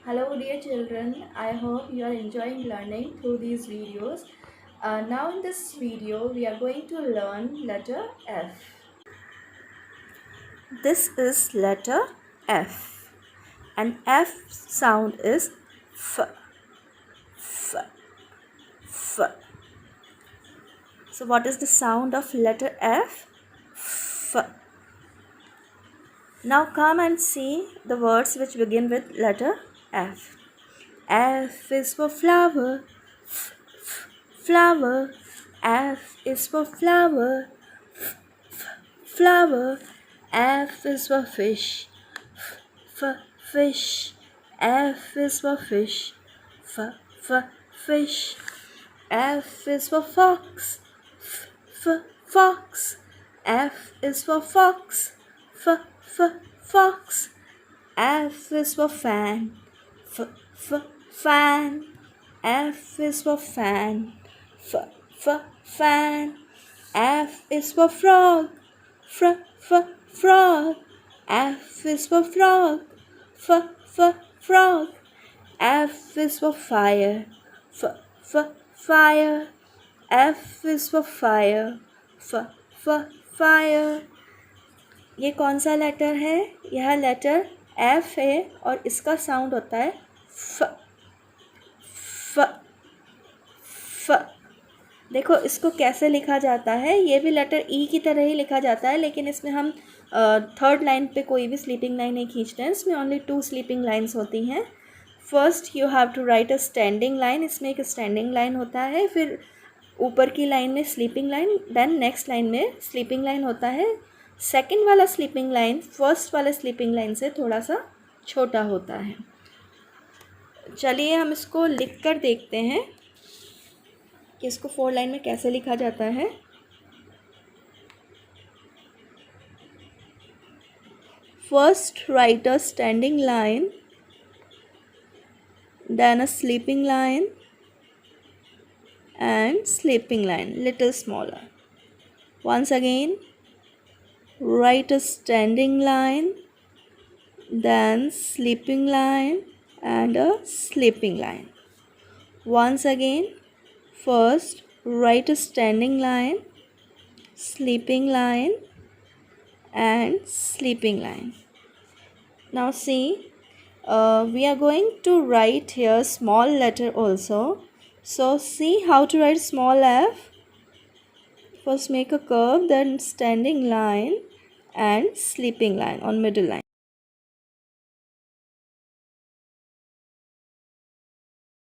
Hello dear children, I hope you are enjoying learning through these videos. Now in this video we are going to learn letter F. This is letter F and F sound is F, F, F. So what is the sound of letter F? F. Now come and see the words which begin with letter F. F is for flower, flower. F is for flower, flower. F is for fish, fish. F is for fish, fish. F is for fox, fox. F is for fox, fox. F is for fan, fan. F is for fan, fan. F is for frog, frog. F is for frog, frog. F is for fire, fire. F is for fire, fire. ये कौन सा letter है? यह letter F है और इसका sound होता है फ, फ, फ। देखो इसको कैसे लिखा जाता है, ये भी लेटर ई की तरह ही लिखा जाता है, लेकिन इसमें हम थर्ड लाइन पे कोई भी स्लीपिंग लाइन नहीं खींचते हैं। इसमें ओनली 2 स्लीपिंग लाइन्स होती हैं। First you have to write a standing line, इसमें एक स्टैंडिंग लाइन होता है, फिर ऊपर की लाइन में sleeping line, then next line में स्लीपिंग लाइन होता है। सेकेंड वाला स्लीपिंग लाइन फर्स्ट वाले स्लीपिंग लाइन से थोड़ा सा छोटा होता है। चलिए हम इसको लिख कर देखते हैं कि इसको 4 लाइन में कैसे लिखा जाता है। First write a standing line, then a sleeping line and sleeping line little smaller. Once again, write a standing line, then sleeping line and a sleeping line. Once again, first write a standing line, sleeping line and sleeping line. Now see, we are going to write here small letter also. So see how to write small f. First make a curve, then standing line and sleeping line on middle line.